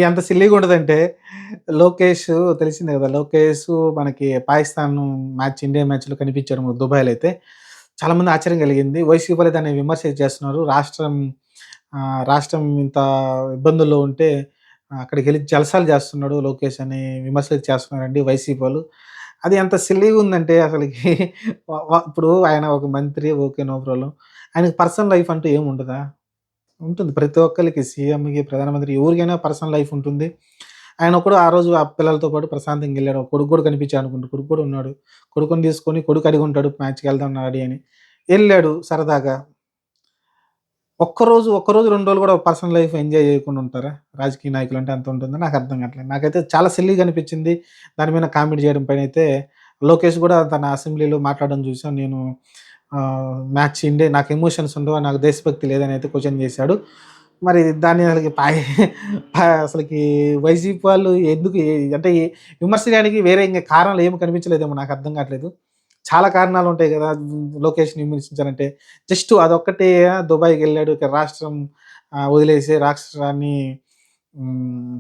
ఎంత సిల్లీగా ఉంటదంటే, లోకేష్ తెలిసిందే గదా! లోకేష్ మనకి పాకిస్తాన్ మ్యాచ్, ఇండియా మ్యాచ్‌లో కనిపించాడు మనకు దుబాయ్‌లో అయితే. చాలామంది ఆశ్చర్యం కలిగింది. వైసీపీ వాళ్ళే దాన్ని విమర్శ చేస్తున్నారు. రాష్ట్రం ఇంత ఇబ్బందుల్లో ఉంటే అక్కడికెళ్ళి జలసాలు చేస్తున్నాడు లోకేష్ అని విమర్శలు చేస్తున్నారండి వైసీపీ వాళ్ళు. అది ఎంత సిల్లీగా ఉందంటే అసలకి వ వ ఇప్పుడు ఆయన ఒక మంత్రి ఓకే. No problem. ఆయనకి పర్సనల్ లైఫ్ అంటూ ఏముండదా? ఉంటుంది. ప్రతి ఒక్కళ్ళకి సీఎంకి, ప్రధానమంత్రి ఎవరికైనా పర్సనల్ లైఫ్ ఉంటుంది. ఆయన ఒక్కడు ఆ రోజు ఆ పిల్లలతో పాటు ప్రశాంతంగా ఎళ్ళాడు. కొడుకు గూడా కనిపించాడనుకుంట. కొడుకు కూడా ఉన్నాడు. కొడుకుని తీసుకొని కొడుకు అడిగుంటాడు మ్యాచ్‌కెళ్దాం డాడీ అని. ఎళ్ళాడు సరదాగా. ఒక్కరోజు, 2 రోజులు గూడా పర్సనల్ లైఫ్ ఎంజాయ్ చేయకుండా ఉంటారా? రాజకీయ నాయకులంటే అంత ఉంటుందా? నాకు అర్థం కావట్లేదు. నాకైతే చాలా సిల్లీగా అనిపించింది. దాని మీద కామెంట్ చేయడం పైనైతే లోకేష్ గూడా తన అసెంబ్లీలో మాట్లాడడం చూసాను నేను. మ్యాచ్ ఇండియా నాకు ఎమోషన్స్ ఉండవా? నాకు దేశభక్తి లేదని అయితే క్వెషన్ చేశాడు. మరి దాన్ని అసలకి అసలకి వైసీపీ వాళ్ళు ఎందుకు అంటే విమర్శ చేయడానికి వేరే ఇంక కారణాలు ఏమి కనిపించలేదేమో నాకు అర్థం కావట్లేదు. చాలా కారణాలుంటాయి గదా! లోకేష్‌ని విమర్శించాలంటే. జస్ట్ అదొక్కటే దుబాయ్‌కెళ్ళాడు. ఇక వదిలేసి రాష్ట్రాన్ని హ్మ్.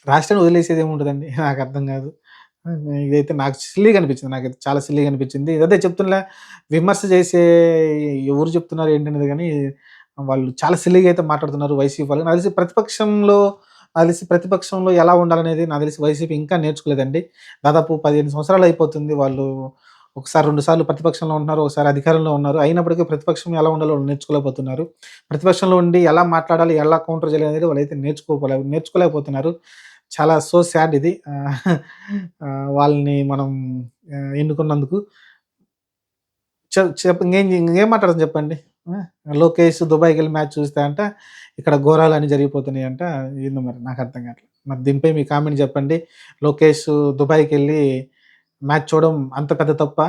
రాష్ట్రాన్ని వదిలేసేదేముంటదండి? నాకర్థం గాదు. ఇదైతే నాకు సిల్లీగా అనిపించింది. నాకైతే చాలా సిల్లీగా అనిపించింది. అదే చెప్తున్నా విమర్శ చేసే ఎవరు చెప్తున్నారు ఏంటనేది గానీ, వాళ్ళు చాలా సిల్లీగా అయితే మాట్లాడుతున్నారు వైసీపీ వాళ్ళు. నాకు తెలిసి ప్రతిపక్షంలో ఎలా ఉండాలనేది నాకు తెలిసి వైసీపీ ఇంకా నేర్చుకోలేదండి. దాదాపు 15 సంవత్సరాలు అయిపోతుంది. వాళ్ళు ఒకసారి, 2 సార్లు ప్రతిపక్షంలో ఉంటున్నారు. ఒకసారి అధికారంలో ఉన్నారు. అయినప్పటికీ ప్రతిపక్షం ఎలా ఉండాలో వాళ్ళు నేర్చుకోలేకపోతున్నారు. ప్రతిపక్షంలో ఉండి ఎలా మాట్లాడాలి, ఎలా కౌంటర్ చేయాలనేది వాళ్ళైతే నేర్చుకోలేకపోతున్నారు. చాలా సో సాడ్ ఇది. వాళ్ళని మనం ఎన్నుకున్నందుకు. ఇంకేం మాట్లాడతాం చెప్పండి. ఆ! లోకేష్ దుబాయ్‌కెళ్ళి మ్యాచ్ చూస్తే అంట, ఇక్కడ ఘోరాలన్నీ జరిగిపోతున్నాయంట. ఏందో మరి నాకర్థం కావట్లేదు. మరి దీనిపై మీ కామెంట్ చెప్పండి. లోకేష్ దుబాయ్‌కెళ్ళి మ్యాచ్ చూడడం అంత పెద్ద తప్పా?